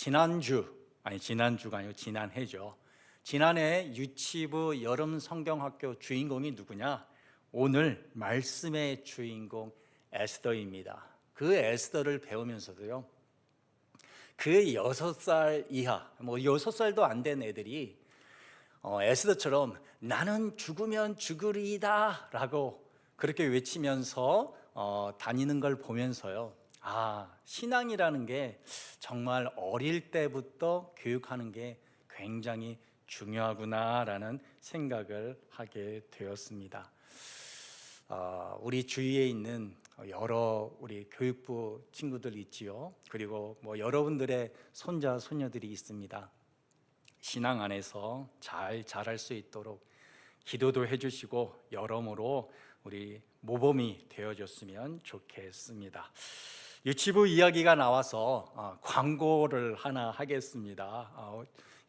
지난주가 아니고 지난해죠. 지난해 유치부 여름 성경학교 주인공이 누구냐? 오늘 말씀의 주인공 에스더입니다. 그 에스더를 배우면서도요, 그 6살 이하, 6살도 안 된 애들이 에스더처럼 나는 죽으면 죽으리이다 라고 그렇게 외치면서 다니는 걸 보면서요, 신앙이라는 게 정말 어릴 때부터 교육하는 게 굉장히 중요하구나라는 생각을 하게 되었습니다. 우리 주위에 있는 여러 우리 교육부 친구들 있지요. 그리고 여러분들의 손자 손녀들이 있습니다. 신앙 안에서 잘 자랄 수 있도록 기도도 해주시고 여러모로 우리 모범이 되어줬으면 좋겠습니다. 유치부 이야기가 나와서 광고를 하나 하겠습니다.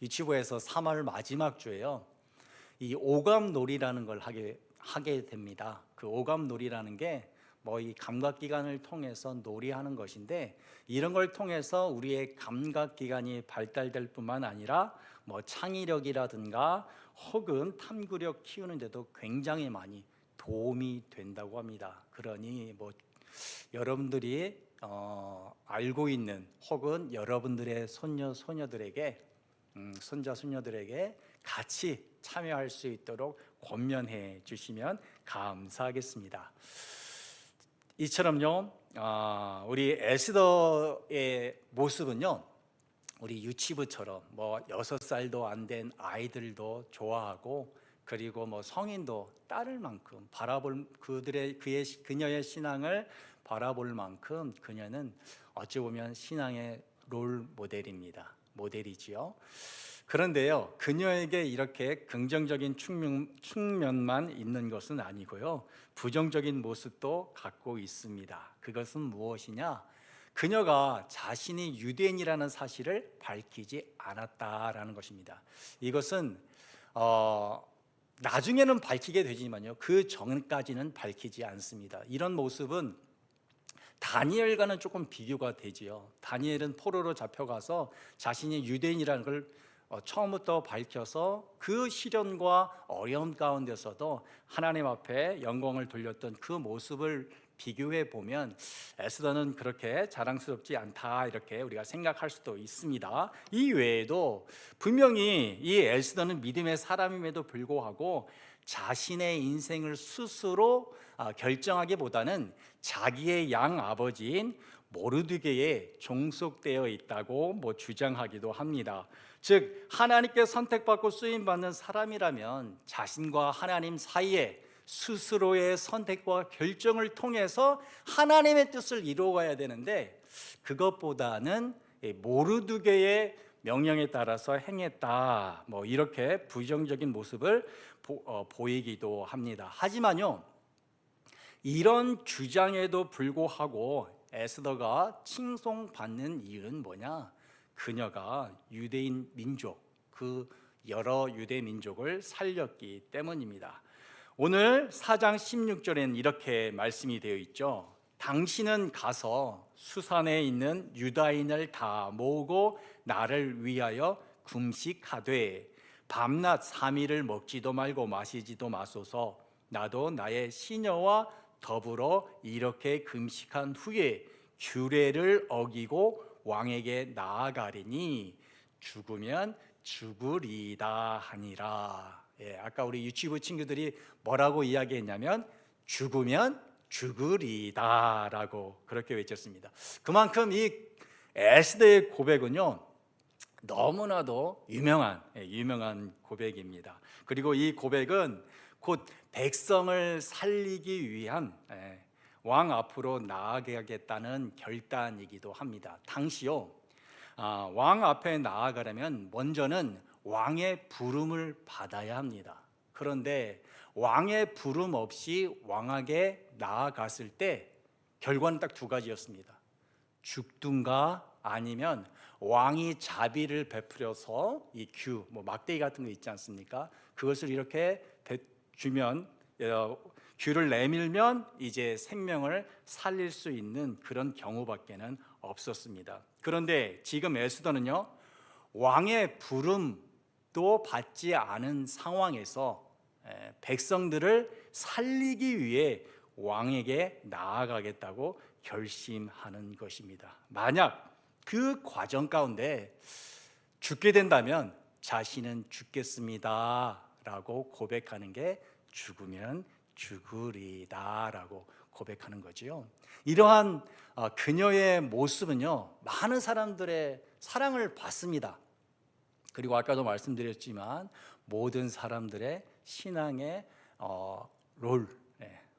유치부에서 3월 마지막 주에요, 이 오감놀이라는 걸 하게 됩니다. 그 오감놀이라는 게 이 감각기관을 통해서 놀이하는 것인데, 이런 걸 통해서 우리의 감각기관이 발달될 뿐만 아니라 창의력이라든가 혹은 탐구력 키우는 데도 굉장히 많이 도움이 된다고 합니다. 그러니 여러분들이 알고 있는 혹은 여러분들의 손녀들에게 손자 손녀들에게 같이 참여할 수 있도록 권면해 주시면 감사하겠습니다. 이처럼요, 우리 에스더의 모습은요, 우리 유치부처럼 6살도 안 된 아이들도 좋아하고, 그리고 성인도 따를 만큼 그녀의 신앙을 바라볼 만큼 그녀는 어찌 보면 신앙의 롤 모델이지요. 그런데요, 그녀에게 이렇게 긍정적인 측면만 있는 것은 아니고요, 부정적인 모습도 갖고 있습니다. 그것은 무엇이냐? 그녀가 자신이 유대인이라는 사실을 밝히지 않았다라는 것입니다. 이것은 나중에는 밝히게 되지만요, 그 전까지는 밝히지 않습니다. 이런 모습은 다니엘과는 조금 비교가 되지요. 다니엘은 포로로 잡혀가서 자신이 유대인이라는 걸 처음부터 밝혀서 그 시련과 어려움 가운데서도 하나님 앞에 영광을 돌렸던 그 모습을 비교해 보면 에스더는 그렇게 자랑스럽지 않다, 이렇게 우리가 생각할 수도 있습니다. 이 외에도 분명히 이 에스더는 믿음의 사람임에도 불구하고 자신의 인생을 스스로 결정하기보다는 자기의 양아버지인 모르드게에 종속되어 있다고 주장하기도 합니다. 즉, 하나님께 선택받고 쓰임받는 사람이라면 자신과 하나님 사이에 스스로의 선택과 결정을 통해서 하나님의 뜻을 이루어가야 되는데, 그것보다는 모르드게의 명령에 따라서 행했다, 이렇게 부정적인 모습을 보이기도 합니다. 하지만요, 이런 주장에도 불구하고 에스더가 칭송받는 이유는 뭐냐? 그녀가 유대인 민족, 그 여러 유대 민족을 살렸기 때문입니다. 오늘 4장 16절에는 이렇게 말씀이 되어 있죠. 당신은 가서 수산에 있는 유다인을 다 모으고 나를 위하여 금식하되 밤낮 3일을 먹지도 말고 마시지도 마소서. 나도 나의 시녀와 더불어 이렇게 금식한 후에 규례를 어기고 왕에게 나아가리니 죽으면 죽으리다 하니라. 아까 우리 유치부 친구들이 뭐라고 이야기했냐면 죽으면 죽으리다 라고 그렇게 외쳤습니다. 그만큼 이 에스더의 고백은요, 너무나도 유명한 고백입니다. 그리고 이 고백은 곧 백성을 살리기 위한 왕 앞으로 나아가겠다는 결단이기도 합니다. 당시요, 왕 앞에 나아가려면 먼저는 왕의 부름을 받아야 합니다. 그런데 왕의 부름 없이 왕에게 나아갔을 때 결과는 딱 2가지였습니다. 죽든가 아니면 왕이 자비를 베풀어서 이 막대기 같은 거 있지 않습니까? 그것을 이렇게 주면, 귤을 내밀면 이제 생명을 살릴 수 있는 그런 경우밖에는 없었습니다. 그런데 지금 에스더는요, 왕의 부름도 받지 않은 상황에서 백성들을 살리기 위해 왕에게 나아가겠다고 결심하는 것입니다. 만약 그 과정 가운데 죽게 된다면 자신은 죽겠습니다 라고 고백하는 게 죽으면 죽으리다 라고 고백하는 거지요. 이러한 그녀의 모습은요, 많은 사람들의 사랑을 받습니다. 그리고 아까도 말씀드렸지만 모든 사람들의 신앙의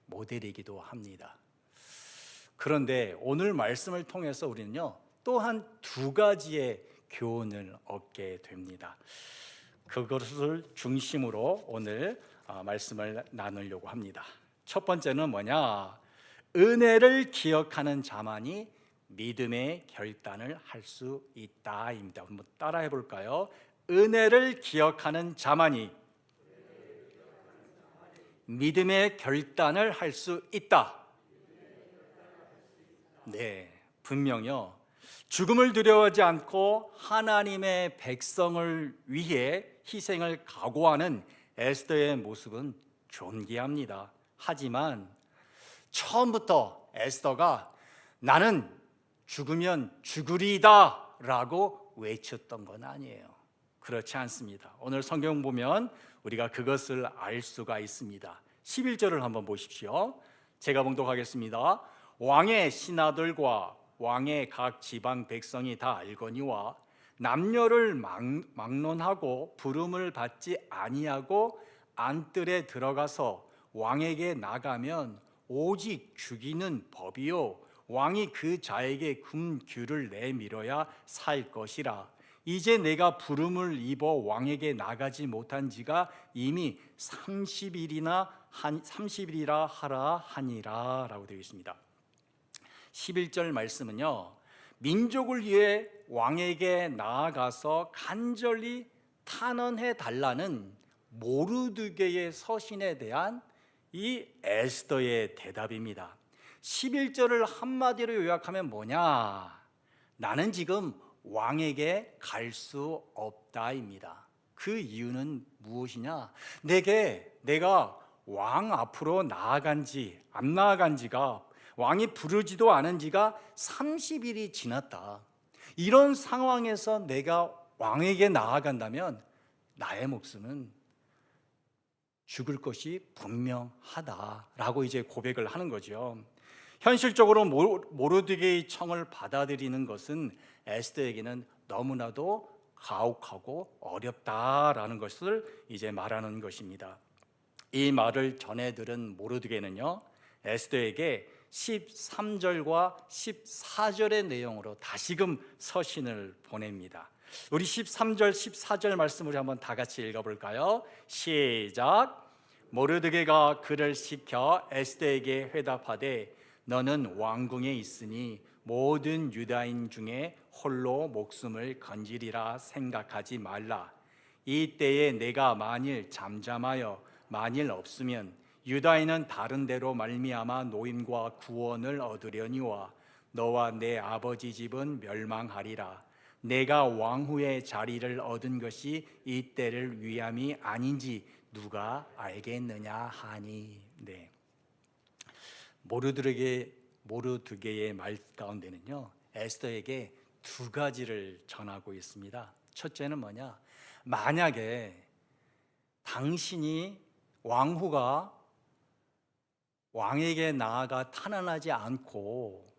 모델이기도 합니다. 그런데 오늘 말씀을 통해서 우리는요, 또한 두 가지의 교훈을 얻게 됩니다. 그것을 중심으로 오늘 말씀을 나누려고 합니다. 첫 번째는 뭐냐? 은혜를 기억하는 자만이 믿음의 결단을 할 수 있다입니다. 한번 따라해 볼까요? 은혜를 기억하는 자만이 믿음의 결단을 할 수 있다. 네, 분명히요, 죽음을 두려워하지 않고 하나님의 백성을 위해 희생을 각오하는 에스더의 모습은 존귀합니다. 하지만 처음부터 에스더가 나는 죽으면 죽으리이다 라고 외쳤던 건 아니에요. 그렇지 않습니다. 오늘 성경 보면 우리가 그것을 알 수가 있습니다. 11절을 한번 보십시오. 제가 봉독하겠습니다. 왕의 신하들과 왕의 각 지방 백성이 다 알거니와 남녀를 막론하고 부름을 받지 아니하고 안뜰에 들어가서 왕에게 나가면 오직 죽이는 법이요 왕이 그 자에게 금규를 내밀어야 살 것이라. 이제 내가 부름을 입어 왕에게 나가지 못한 지가 이미 30일이라 하라 하니라 라고 되어 있습니다. 11절 말씀은요, 민족을 위해 왕에게 나아가서 간절히 탄원해 달라는 모르드게의 서신에 대한 이 에스더의 대답입니다. 11절을 한마디로 요약하면 뭐냐? 나는 지금 왕에게 갈 수 없다입니다. 그 이유는 무엇이냐? 내가 왕 앞으로 나아간 지, 안 나아간 지가, 왕이 부르지도 않은 지가 30일이 지났다. 이런 상황에서 내가 왕에게 나아간다면 나의 목숨은 죽을 것이 분명하다라고 이제 고백을 하는 거죠. 현실적으로 모르드게의 청을 받아들이는 것은 에스더에게는 너무나도 가혹하고 어렵다라는 것을 이제 말하는 것입니다. 이 말을 전해 들은 모르드게는요, 에스더에게 13절과 14절의 내용으로 다시금 서신을 보냅니다. 우리 13절, 14절 말씀을 한번 다 같이 읽어볼까요? 시작. 모르드게가 그를 시켜 에스더에게 회답하되 너는 왕궁에 있으니 모든 유다인 중에 홀로 목숨을 건지리라 생각하지 말라. 이 때에 내가 만일 잠잠하여 만일 없으면 유다인은 다른 데로 말미암아 노임과 구원을 얻으려니와 너와 내 아버지 집은 멸망하리라. 내가 왕후의 자리를 얻은 것이 이 때를 위함이 아닌지 누가 알겠느냐 하니. 네. 모르드게의 말 가운데는요, 에스더에게 두 가지를 전하고 있습니다. 첫째는 뭐냐? 만약에 당신이 왕후가 왕에게 나아가 탄원하지 않고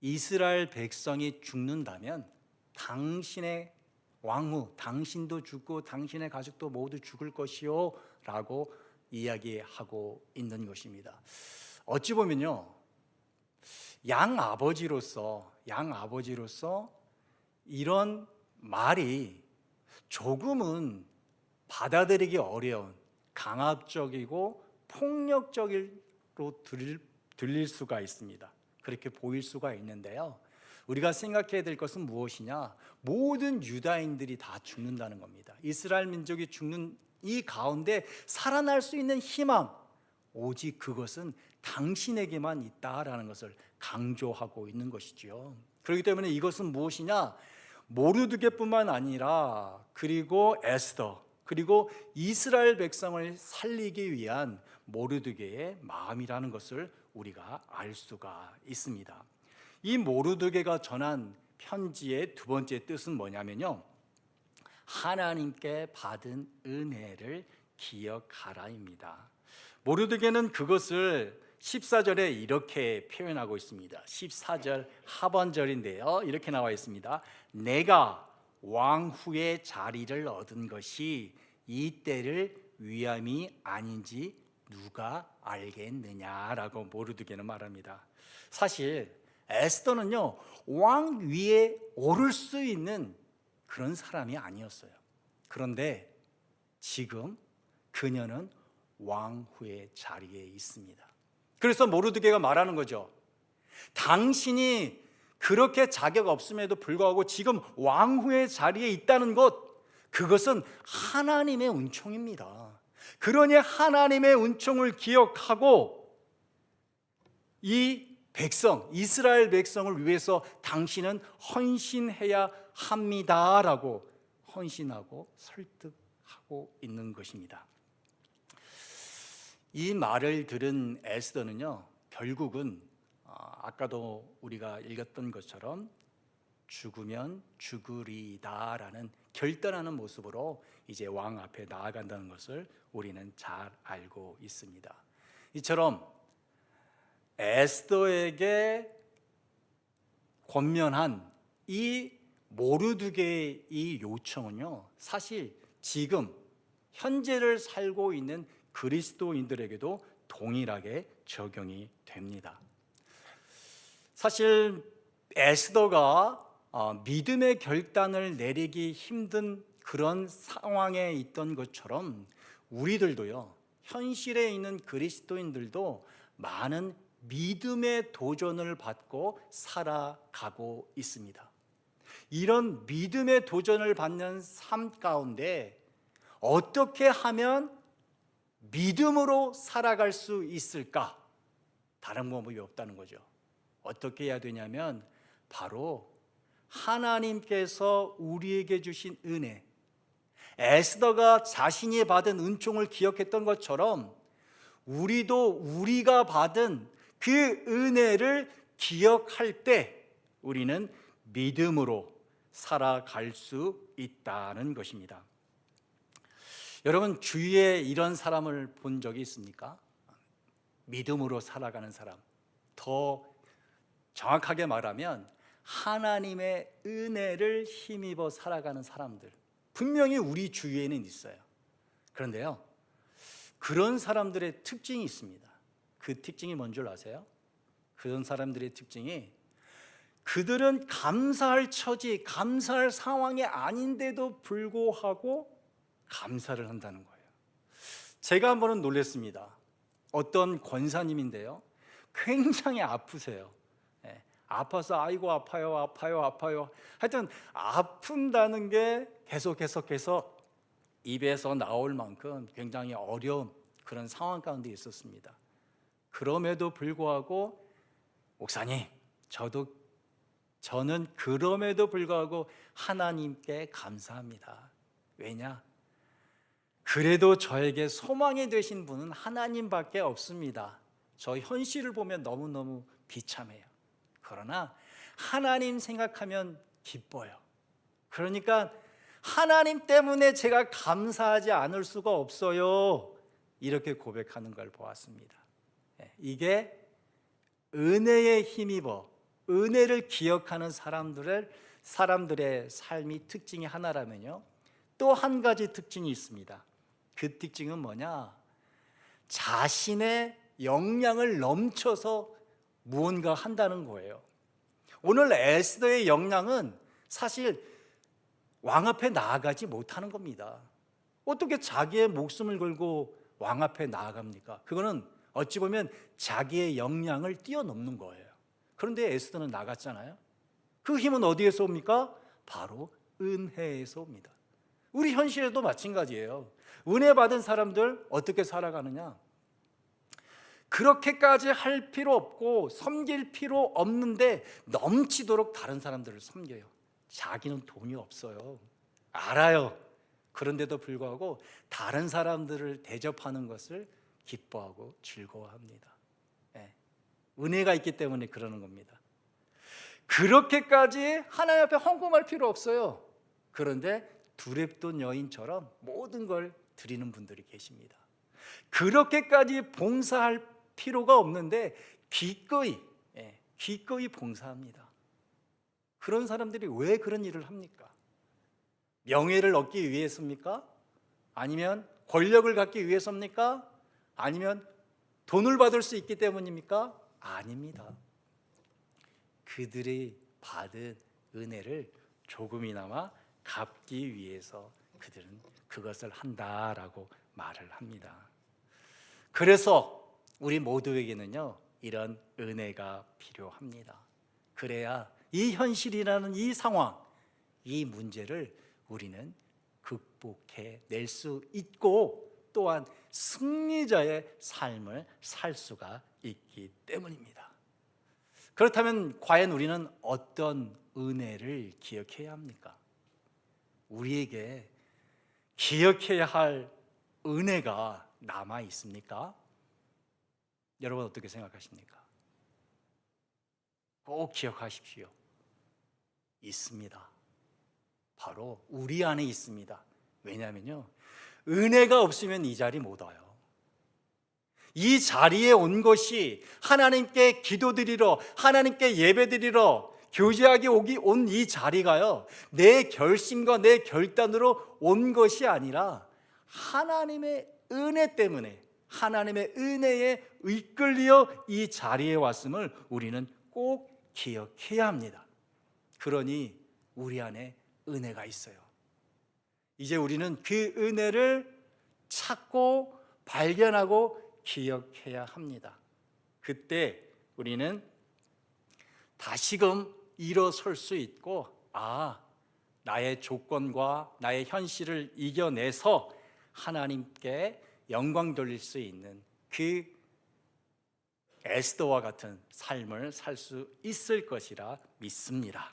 이스라엘 백성이 죽는다면 당신의 왕후, 당신도 죽고 당신의 가족도 모두 죽을 것이요 라고 이야기하고 있는 것입니다. 어찌 보면요, 양아버지로서 이런 말이 조금은 받아들이기 어려운 강압적이고 폭력적으로 들릴 수가 있습니다. 그렇게 보일 수가 있는데요, 우리가 생각해야 될 것은 무엇이냐? 모든 유다인들이 다 죽는다는 겁니다. 이스라엘 민족이 죽는 이 가운데 살아날 수 있는 희망, 오직 그것은 당신에게만 있다라는 것을 강조하고 있는 것이죠. 그렇기 때문에 이것은 무엇이냐? 모르드게뿐만 아니라 그리고 에스더 그리고 이스라엘 백성을 살리기 위한 모르드게의 마음이라는 것을 우리가 알 수가 있습니다. 이 모르드게가 전한 편지의 두 번째 뜻은 뭐냐면요, 하나님께 받은 은혜를 기억하라입니다. 모르드게는 그것을 14절에 이렇게 표현하고 있습니다. 14절 하반절인데요, 이렇게 나와 있습니다. 내가 왕후의 자리를 얻은 것이 이 때를 위함이 아닌지 누가 알겠느냐라고 모르드게는 말합니다. 사실 에스더는요, 왕 위에 오를 수 있는 그런 사람이 아니었어요. 그런데 지금 그녀는 왕후의 자리에 있습니다. 그래서 모르드게가 말하는 거죠. 당신이 그렇게 자격 없음에도 불구하고 지금 왕후의 자리에 있다는 것, 그것은 하나님의 은총입니다. 그러니 하나님의 은총을 기억하고 이 백성, 이스라엘 백성을 위해서 당신은 헌신해야 합니다라고 헌신하고 설득하고 있는 것입니다. 이 말을 들은 에스더는요, 결국은 아까도 우리가 읽었던 것처럼 죽으면 죽으리다라는 결단하는 모습으로 이제 왕 앞에 나아간다는 것을 우리는 잘 알고 있습니다. 이처럼 에스더에게 권면한 이 모르드게의 이 요청은요, 사실 지금 현재를 살고 있는 그리스도인들에게도 동일하게 적용이 됩니다. 사실 에스더가 믿음의 결단을 내리기 힘든 그런 상황에 있던 것처럼 우리들도요, 현실에 있는 그리스도인들도 많은 믿음의 도전을 받고 살아가고 있습니다. 이런 믿음의 도전을 받는 삶 가운데 어떻게 하면 믿음으로 살아갈 수 있을까? 다른 방법이 없다는 거죠. 어떻게 해야 되냐면 바로 하나님께서 우리에게 주신 은혜, 에스더가 자신이 받은 은총을 기억했던 것처럼 우리도 우리가 받은 그 은혜를 기억할 때 우리는 믿음으로 살아갈 수 있다는 것입니다. 여러분, 주위에 이런 사람을 본 적이 있습니까? 믿음으로 살아가는 사람, 더 정확하게 말하면 하나님의 은혜를 힘입어 살아가는 사람들, 분명히 우리 주위에는 있어요. 그런데요, 그런 사람들의 특징이 있습니다. 그 특징이 뭔 줄 아세요? 그런 사람들의 특징이, 그들은 감사할 처지, 감사할 상황이 아닌데도 불구하고 감사를 한다는 거예요. 제가 한 번은 놀랐습니다. 어떤 권사님인데요, 굉장히 아프세요. 아파서 아이고 아파요 아파요 아파요, 하여튼 아픈다는 게 계속해서 입에서 나올 만큼 굉장히 어려운 그런 상황 가운데 있었습니다. 그럼에도 불구하고 목사님, 저는 그럼에도 불구하고 하나님께 감사합니다. 왜냐? 그래도 저에게 소망이 되신 분은 하나님밖에 없습니다. 저 현실을 보면 너무너무 비참해요. 그러나 하나님 생각하면 기뻐요. 그러니까 하나님 때문에 제가 감사하지 않을 수가 없어요. 이렇게 고백하는 걸 보았습니다. 이게 은혜에 힘입어 은혜를 기억하는 사람들의 삶이 특징이 하나라면요, 또 한 가지 특징이 있습니다. 그 특징은 뭐냐? 자신의 역량을 넘쳐서 무언가 한다는 거예요. 오늘 에스더의 역량은 사실 왕 앞에 나아가지 못하는 겁니다. 어떻게 자기의 목숨을 걸고 왕 앞에 나아갑니까? 그거는 어찌 보면 자기의 역량을 뛰어넘는 거예요. 그런데 에스더는 나갔잖아요. 그 힘은 어디에서 옵니까? 바로 은혜에서 옵니다. 우리 현실에도 마찬가지예요. 은혜 받은 사람들 어떻게 살아가느냐? 그렇게까지 할 필요 없고 섬길 필요 없는데 넘치도록 다른 사람들을 섬겨요. 자기는 돈이 없어요. 알아요. 그런데도 불구하고 다른 사람들을 대접하는 것을 기뻐하고 즐거워합니다. 네. 은혜가 있기 때문에 그러는 겁니다. 그렇게까지 하나님 앞에 헌금할 필요 없어요. 그런데 두렙돈 여인처럼 모든 걸 드리는 분들이 계십니다. 그렇게까지 봉사할 필요가 없는데 기꺼이 봉사합니다. 그런 사람들이 왜 그런 일을 합니까? 명예를 얻기 위해서입니까? 아니면 권력을 갖기 위해서입니까? 아니면 돈을 받을 수 있기 때문입니까? 아닙니다. 그들이 받은 은혜를 조금이나마 갚기 위해서 그들은 그것을 한다라고 말을 합니다. 그래서 우리 모두에게는요, 이런 은혜가 필요합니다. 그래야 이 현실이라는 이 상황, 이 문제를 우리는 극복해 낼 수 있고 또한 승리자의 삶을 살 수가 있기 때문입니다. 그렇다면 과연 우리는 어떤 은혜를 기억해야 합니까? 우리에게 기억해야 할 은혜가 남아 있습니까? 여러분 어떻게 생각하십니까? 꼭 기억하십시오. 있습니다. 바로 우리 안에 있습니다. 왜냐하면요, 은혜가 없으면 이 자리 못 와요. 이 자리에 온 것이 하나님께 기도드리러, 하나님께 예배드리러 교제하기 온 이 자리가요, 내 결심과 내 결단으로 온 것이 아니라 하나님의 은혜 때문에, 하나님의 은혜에 이끌려 이 자리에 왔음을 우리는 꼭 기억해야 합니다. 그러니 우리 안에 은혜가 있어요. 이제 우리는 그 은혜를 찾고 발견하고 기억해야 합니다. 그때 우리는 다시금 일어설 수 있고, 나의 조건과 나의 현실을 이겨내서 하나님께 영광 돌릴 수 있는 그 에스더와 같은 삶을 살 수 있을 것이라 믿습니다.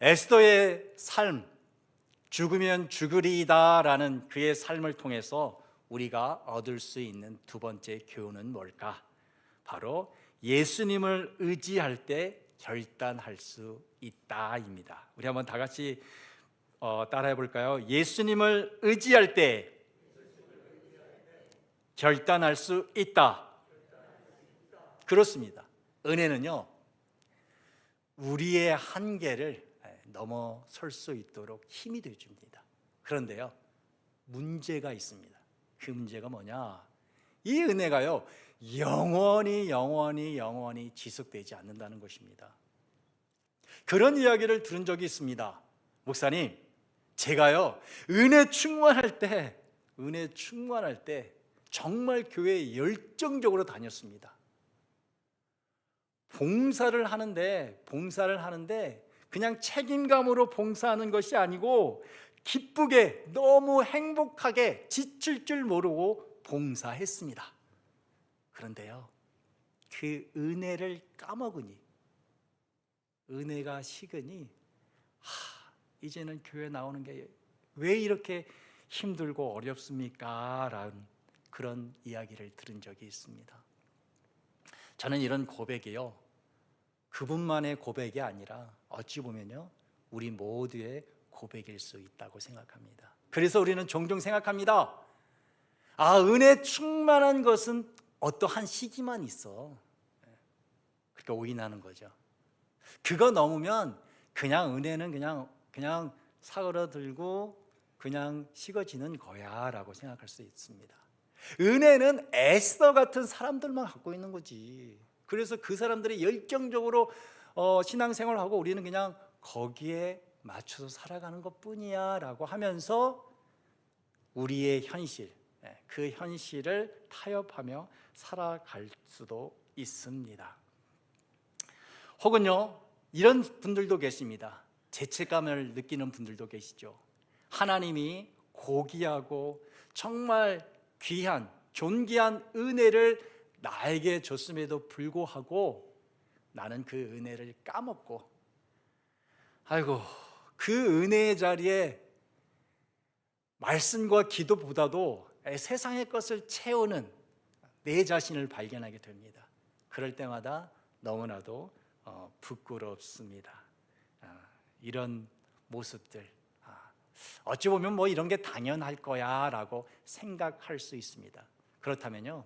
에스더의 삶, 죽으면 죽으리이다라는 그의 삶을 통해서 우리가 얻을 수 있는 두 번째 교훈은 뭘까? 바로 예수님을 의지할 때 결단할 수 있다입니다. 우리 한번 다 같이 따라해 볼까요? 예수님을 의지할 때 결단할 수 있다. 그렇습니다. 은혜는요, 우리의 한계를 넘어설 수 있도록 힘이 되어줍니다. 그런데요, 문제가 있습니다. 그 문제가 뭐냐? 이 은혜가요, 영원히 지속되지 않는다는 것입니다. 그런 이야기를 들은 적이 있습니다. 목사님, 제가요, 은혜 충만할 때 정말 교회에 열정적으로 다녔습니다. 봉사를 하는데 그냥 책임감으로 봉사하는 것이 아니고 기쁘게, 너무 행복하게, 지칠 줄 모르고 봉사했습니다. 그런데요, 그 은혜를 까먹으니, 은혜가 식으니 이제는 교회 나오는 게 왜 이렇게 힘들고 어렵습니까? 라는 그런 이야기를 들은 적이 있습니다. 저는 이런 고백이요, 그분만의 고백이 아니라 어찌 보면요, 우리 모두의 고백일 수 있다고 생각합니다. 그래서 우리는 종종 생각합니다. 은혜 충만한 것은 어떠한 시기만 있어. 그러니까 오인하는 거죠. 그거 넘으면 그냥 은혜는 그냥 사그러들고 그냥 식어지는 거야 라고 생각할 수 있습니다. 은혜는 에스더 같은 사람들만 갖고 있는 거지. 그래서 그 사람들이 열정적으로 신앙생활을 하고 우리는 그냥 거기에 맞춰서 살아가는 것뿐이야 라고 하면서 우리의 현실, 그 현실을 타협하며 살아갈 수도 있습니다. 혹은요, 이런 분들도 계십니다. 죄책감을 느끼는 분들도 계시죠. 하나님이 고귀하고 정말 귀한, 존귀한 은혜를 나에게 줬음에도 불구하고 나는 그 은혜를 까먹고, 아이고, 그 은혜의 자리에 말씀과 기도보다도 세상의 것을 채우는 내 자신을 발견하게 됩니다. 그럴 때마다 너무나도 부끄럽습니다. 이런 모습들, 어찌 보면 뭐 이런 게 당연할 거야 라고 생각할 수 있습니다. 그렇다면요,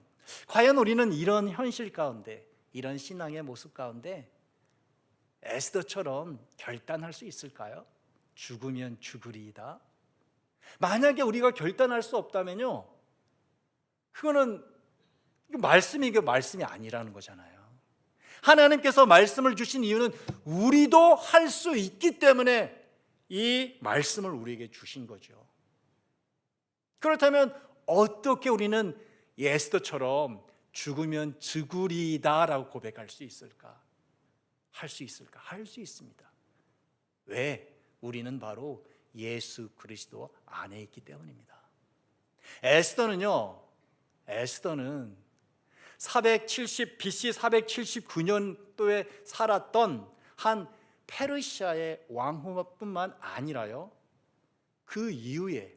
과연 우리는 이런 현실 가운데, 이런 신앙의 모습 가운데 에스더처럼 결단할 수 있을까요? 죽으면 죽으리이다. 만약에 우리가 결단할 수 없다면요, 그거는 말씀이 아니라는 거잖아요. 하나님께서 말씀을 주신 이유는 우리도 할 수 있기 때문에 이 말씀을 우리에게 주신 거죠. 그렇다면 어떻게 우리는 에스더처럼 죽으면 죽으리다라고 고백할 수 있을까? 할 수 있을까? 할 수 있습니다. 왜? 우리는 바로 예수 그리스도 안에 있기 때문입니다. 에스더는 BC 479년도에 살았던 한 페르시아의 왕후뿐만 아니라요, 그 이후에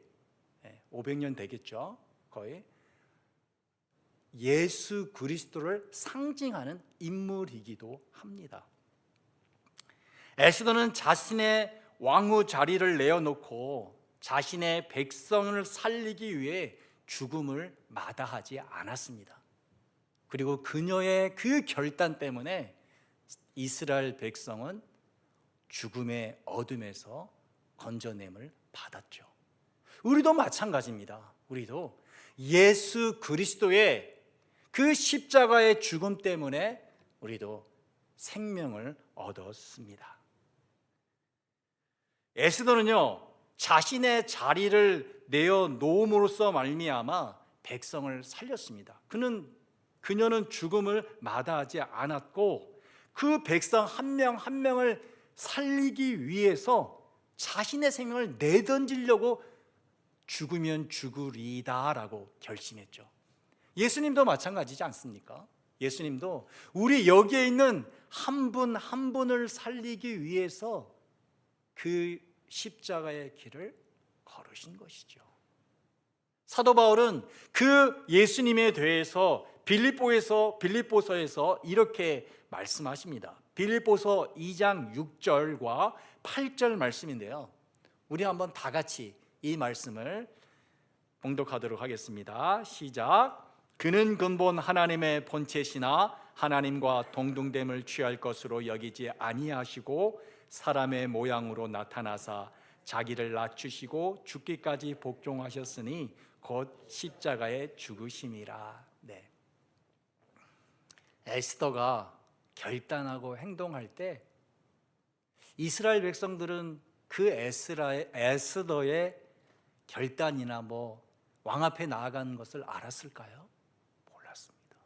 500년 되겠죠, 거의, 예수 그리스도를 상징하는 인물이기도 합니다. 에스더는 자신의 왕후 자리를 내어놓고 자신의 백성을 살리기 위해 죽음을 마다하지 않았습니다. 그리고 그녀의 그 결단 때문에 이스라엘 백성은 죽음의 어둠에서 건져냄을 받았죠. 우리도 마찬가지입니다. 우리도 예수 그리스도의 그 십자가의 죽음 때문에 우리도 생명을 얻었습니다. 에스더는요, 자신의 자리를 내어놓음으로써 말미암아 백성을 살렸습니다. 그녀는 죽음을 마다하지 않았고 그 백성 한 명 한 명을 살리기 위해서 자신의 생명을 내던지려고 죽으면 죽으리다라고 결심했죠. 예수님도 마찬가지지 않습니까? 예수님도 우리 여기에 있는 한 분 한 분을 살리기 위해서 그 십자가의 길을 걸으신 것이죠. 사도 바울은 그 예수님에 대해서 빌립보서에서 이렇게 말씀하십니다. 빌립보서 2장 6절과 8절 말씀인데요, 우리 한번 다 같이 이 말씀을 봉독하도록 하겠습니다. 시작. 그는 근본 하나님의 본체시나 하나님과 동등됨을 취할 것으로 여기지 아니하시고 사람의 모양으로 나타나사 자기를 낮추시고 죽기까지 복종하셨으니 곧 십자가에 죽으심이라. 네. 에스더가 결단하고 행동할 때 이스라엘 백성들은 그 에스더의 결단이나 왕 앞에 나아가는 것을 알았을까요? 몰랐습니다.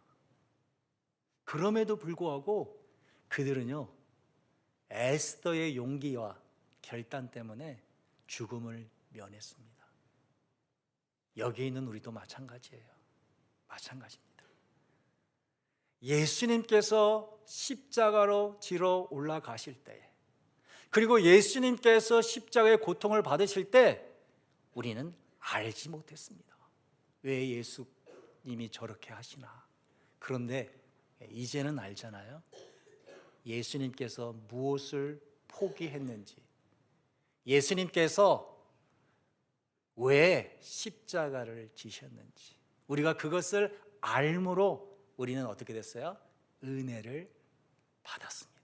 그럼에도 불구하고 그들은요, 에스더의 용기와 결단 때문에 죽음을 면했습니다. 여기 있는 우리도 마찬가지예요. 마찬가지입니다. 예수님께서 십자가로 지러 올라가실 때, 그리고 예수님께서 십자가의 고통을 받으실 때 우리는 알지 못했습니다. 왜 예수님이 저렇게 하시나. 그런데 이제는 알잖아요. 예수님께서 무엇을 포기했는지, 예수님께서 왜 십자가를 지셨는지, 우리가 그것을 알므로 우리는 어떻게 됐어요? 은혜를 받았습니다.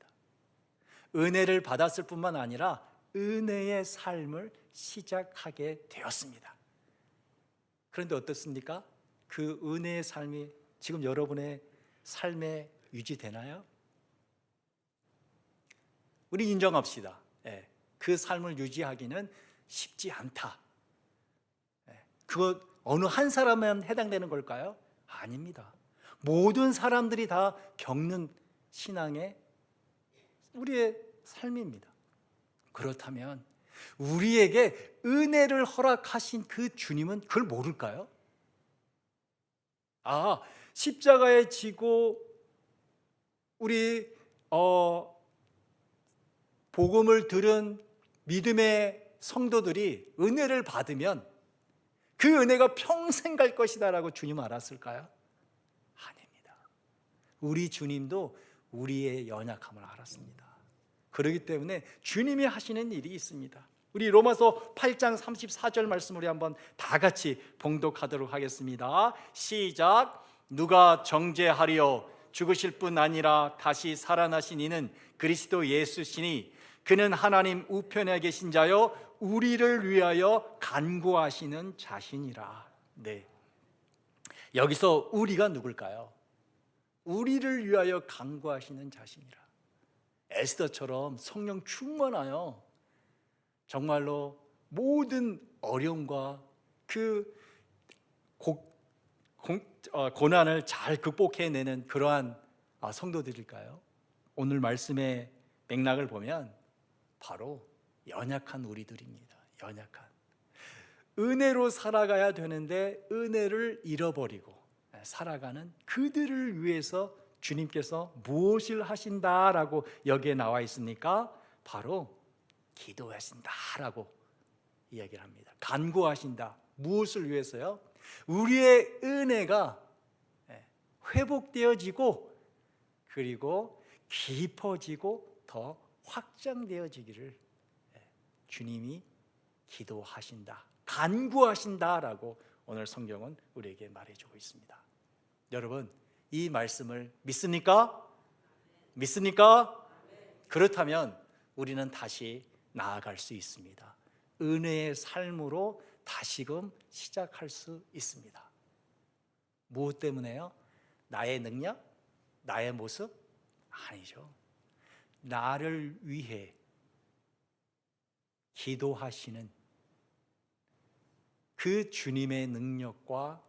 은혜를 받았을 뿐만 아니라 은혜의 삶을 시작하게 되었습니다. 그런데 어떻습니까? 그 은혜의 삶이 지금 여러분의 삶에 유지되나요? 우리 인정합시다. 그 삶을 유지하기는 쉽지 않다. 그거 어느 한 사람만 해당되는 걸까요? 아닙니다. 모든 사람들이 다 겪는 신앙의 우리의 삶입니다. 그렇다면 우리에게 은혜를 허락하신 그 주님은 그걸 모를까요? 십자가에 지고 우리 복음을 들은 믿음의 성도들이 은혜를 받으면 그 은혜가 평생 갈 것이다라고 주님 알았을까요? 아닙니다. 우리 주님도 우리의 연약함을 알았습니다. 그렇기 때문에 주님이 하시는 일이 있습니다. 우리 로마서 8장 34절 말씀 우리 한번 다 같이 봉독하도록 하겠습니다. 시작. 누가 정죄하리요? 죽으실 뿐 아니라 다시 살아나신 이는 그리스도 예수시니 그는 하나님 우편에 계신 자요 우리를 위하여 간구하시는 자신이라. 네. 여기서 우리가 누굴까요? 우리를 위하여 간구하시는 자신이라. 에스더처럼 성령 충만하여 정말로 모든 어려움과 그 고난을 잘 극복해내는 그러한 성도들일까요? 오늘 말씀의 맥락을 보면 바로 연약한 우리들입니다. 연약한 은혜로 살아가야 되는데 은혜를 잃어버리고 살아가는 그들을 위해서 주님께서 무엇을 하신다라고 여기에 나와 있습니까? 바로 기도하신다라고 이야기를 합니다. 간구하신다. 무엇을 위해서요? 우리의 은혜가 회복되어지고 그리고 깊어지고 더 확장되어지기를 주님이 기도하신다, 간구하신다라고 오늘 성경은 우리에게 말해주고 있습니다. 여러분, 이 말씀을 믿습니까? 믿습니까? 그렇다면 우리는 다시 나아갈 수 있습니다. 은혜의 삶으로 다시금 시작할 수 있습니다. 무엇 때문에요? 나의 능력? 나의 모습? 아니죠. 나를 위해 기도하시는 그 주님의 능력과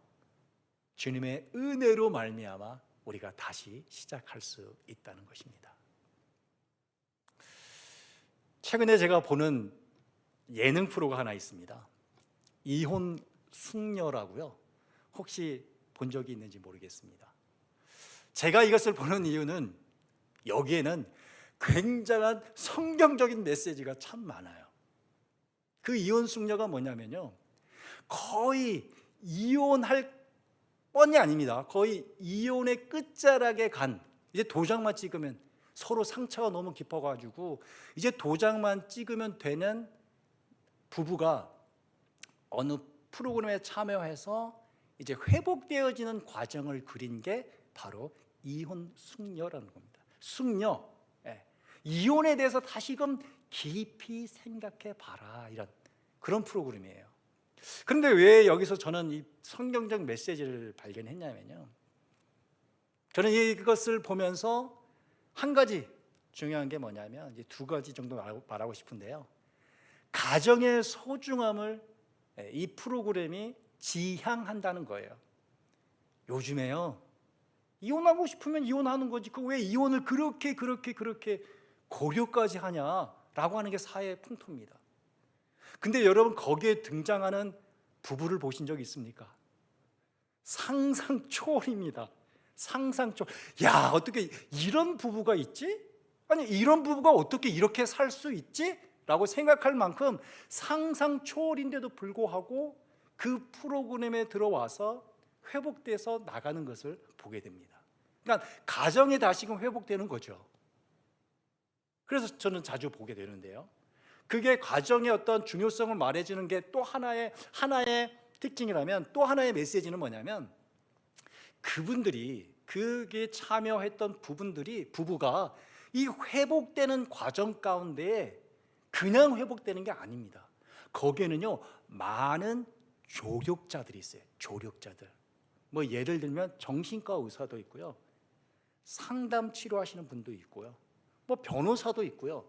주님의 은혜로 말미암아 우리가 다시 시작할 수 있다는 것입니다. 최근에 제가 보는 예능 프로가 하나 있습니다. 이혼 숙녀라고요. 혹시 본 적이 있는지 모르겠습니다. 제가 이것을 보는 이유는 여기에는 굉장한 성경적인 메시지가 참 많아요. 그 이혼 숙녀가 뭐냐면요, 거의 이혼할 뻔이 아닙니다. 거의 이혼의 끝자락에 간, 이제 도장만 찍으면, 서로 상처가 너무 깊어가지고 이제 도장만 찍으면 되는 부부가 어느 프로그램에 참여해서 이제 회복되어지는 과정을 그린 게 바로 이혼 숙녀라는 겁니다. 숙녀, 이혼에 대해서 다시금 깊이 생각해 봐라, 이런 그런 프로그램이에요. 그런데 왜 여기서 저는 이 성경적 메시지를 발견했냐면요, 저는 이것을 보면서 한 가지 중요한 게 뭐냐면, 이제 두 가지 정도 말하고 싶은데요. 가정의 소중함을 이 프로그램이 지향한다는 거예요. 요즘에요, 이혼하고 싶으면 이혼하는 거지, 그 왜 이혼을 그렇게 고려까지 하냐라고 하는 게 사회의 풍토입니다. 근데 여러분, 거기에 등장하는 부부를 보신 적 있습니까? 상상 초월입니다. 상상 초월. 야, 어떻게 이런 부부가 있지? 아니, 이런 부부가 어떻게 이렇게 살 수 있지? 라고 생각할 만큼 상상 초월인데도 불구하고 그 프로그램에 들어와서 회복돼서 나가는 것을 보게 됩니다. 그러니까 가정이 다시금 회복되는 거죠. 그래서 저는 자주 보게 되는데요, 그게 가정의 어떤 중요성을 말해주는 게 또 하나의 특징이라면, 또 하나의 메시지는 뭐냐면, 그분들이, 그게 참여했던 부부가 이 회복되는 과정 가운데 그냥 회복되는 게 아닙니다. 거기에는요, 많은 조력자들이 있어요. 조력자들. 뭐 예를 들면 정신과 의사도 있고요, 상담 치료하시는 분도 있고요, 뭐 변호사도 있고요.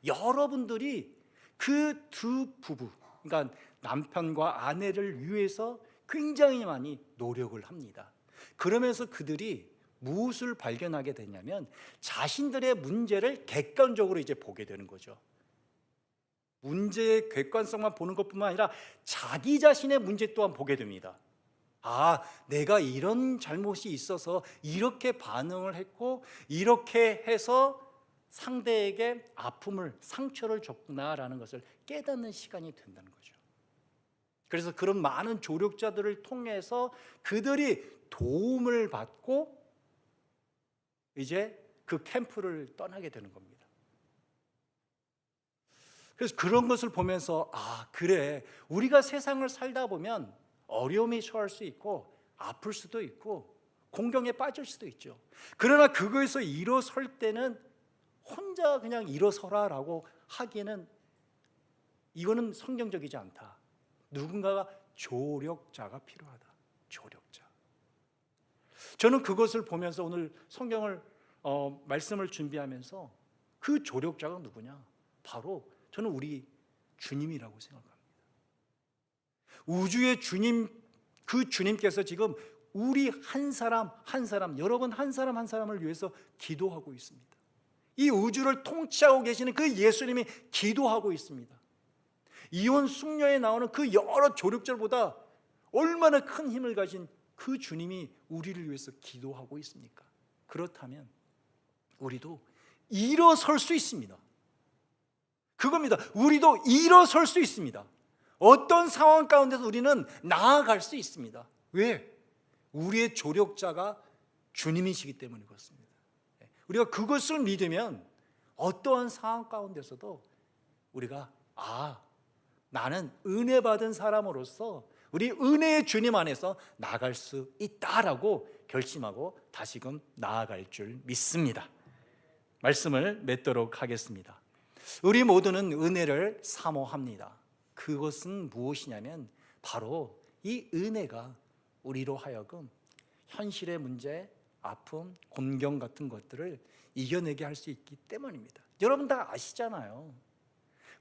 여러분들이 그 두 부부, 그러니까 남편과 아내를 위해서 굉장히 많이 노력을 합니다. 그러면서 그들이 무엇을 발견하게 되냐면, 자신들의 문제를 객관적으로 이제 보게 되는 거죠. 문제의 객관성만 보는 것뿐만 아니라 자기 자신의 문제 또한 보게 됩니다. 아, 내가 이런 잘못이 있어서 이렇게 반응을 했고 이렇게 해서 상대에게 아픔을, 상처를 줬구나라는 것을 깨닫는 시간이 된다는 거죠. 그래서 그런 많은 조력자들을 통해서 그들이 도움을 받고 이제 그 캠프를 떠나게 되는 겁니다. 그래서 그런 것을 보면서 아, 그래, 우리가 세상을 살다 보면 어려움이 처할 수 있고 아플 수도 있고 공경에 빠질 수도 있죠. 그러나 그거에서 일어설 때는 혼자 그냥 일어서라라고 하기에는 이거는 성경적이지 않다. 누군가가 조력자가 필요하다. 조력자. 저는 그것을 보면서 오늘 성경을 말씀을 준비하면서 그 조력자가 누구냐? 바로 저는 우리 주님이라고 생각합니다. 우주의 주님, 그 주님께서 지금 우리 한 사람 한 사람, 여러분 한 사람 한 사람을 위해서 기도하고 있습니다. 이 우주를 통치하고 계시는 그 예수님이 기도하고 있습니다. 이혼 숙녀에 나오는 그 여러 조력자보다 얼마나 큰 힘을 가진 그 주님이 우리를 위해서 기도하고 있습니까? 그렇다면 우리도 일어설 수 있습니다. 그겁니다. 우리도 일어설 수 있습니다. 어떤 상황 가운데서 우리는 나아갈 수 있습니다. 왜? 우리의 조력자가 주님이시기 때문에 그렇습니다. 우리가 그것을 믿으면 어떠한 상황 가운데서도 우리가 나는 은혜 받은 사람으로서 우리 은혜의 주님 안에서 나아갈 수 있다라고 결심하고 다시금 나아갈 줄 믿습니다. 말씀을 맺도록 하겠습니다. 우리 모두는 은혜를 사모합니다. 그것은 무엇이냐면 바로 이 은혜가 우리로 하여금 현실의 문제, 아픔, 곤경 같은 것들을 이겨내게 할 수 있기 때문입니다. 여러분 다 아시잖아요.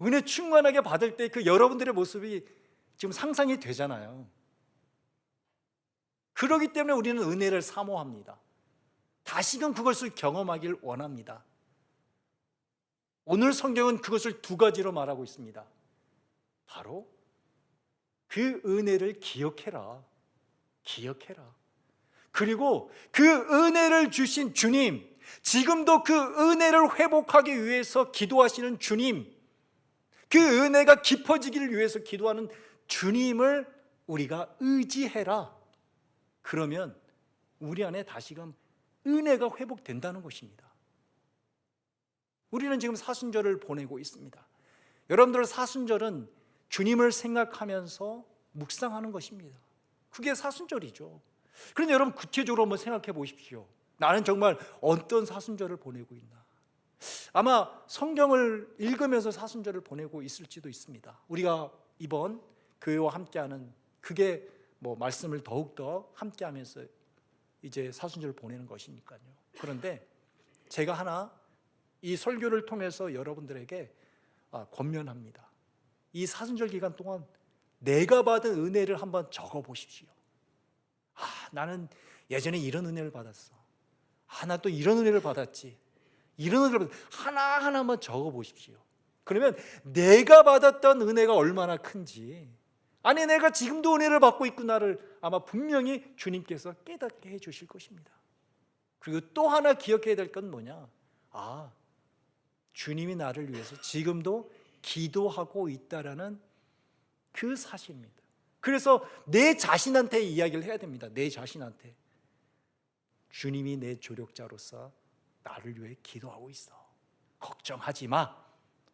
은혜 충만하게 받을 때 그 여러분들의 모습이 지금 상상이 되잖아요. 그렇기 때문에 우리는 은혜를 사모합니다. 다시금 그것을 경험하길 원합니다. 오늘 성경은 그것을 두 가지로 말하고 있습니다. 바로 그 은혜를 기억해라. 기억해라. 그리고 그 은혜를 주신 주님, 지금도 그 은혜를 회복하기 위해서 기도하시는 주님, 그 은혜가 깊어지기를 위해서 기도하는 주님을 우리가 의지해라. 그러면 우리 안에 다시금 은혜가 회복된다는 것입니다. 우리는 지금 사순절을 보내고 있습니다. 여러분들 사순절은 주님을 생각하면서 묵상하는 것입니다. 그게 사순절이죠. 그런데 여러분 구체적으로 한번 생각해 보십시오. 나는 정말 어떤 사순절을 보내고 있나? 아마 성경을 읽으면서 사순절을 보내고 있을지도 있습니다. 우리가 이번 교회와 함께하는 그게 말씀을 더욱더 함께하면서 이제 사순절을 보내는 것이니까요. 그런데 제가 하나 이 설교를 통해서 여러분들에게 권면합니다. 이 사순절 기간 동안 내가 받은 은혜를 한번 적어 보십시오. 나는 예전에 이런 은혜를 받았어. 나 또 이런 은혜를 받았지. 이런 은혜를 하나하나 한번 적어 보십시오. 그러면 내가 받았던 은혜가 얼마나 큰지, 아니 내가 지금도 은혜를 받고 있구나를 아마 분명히 주님께서 깨닫게 해주실 것입니다. 그리고 또 하나 기억해야 될 건 뭐냐? 주님이 나를 위해서 지금도 기도하고 있다라는 그 사실입니다. 그래서 내 자신한테 이야기를 해야 됩니다. 내 자신한테 주님이 내 조력자로서 나를 위해 기도하고 있어. 걱정하지 마.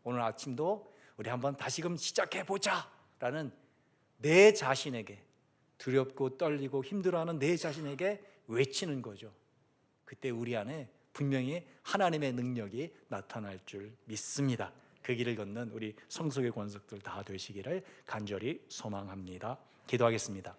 오늘 아침도 우리 한번 다시금 시작해보자 라는 내 자신에게, 두렵고 떨리고 힘들어하는 내 자신에게 외치는 거죠. 그때 우리 안에 분명히 하나님의 능력이 나타날 줄 믿습니다. 그 길을 걷는 우리 성속의 권속들 다 되시기를 간절히 소망합니다. 기도하겠습니다.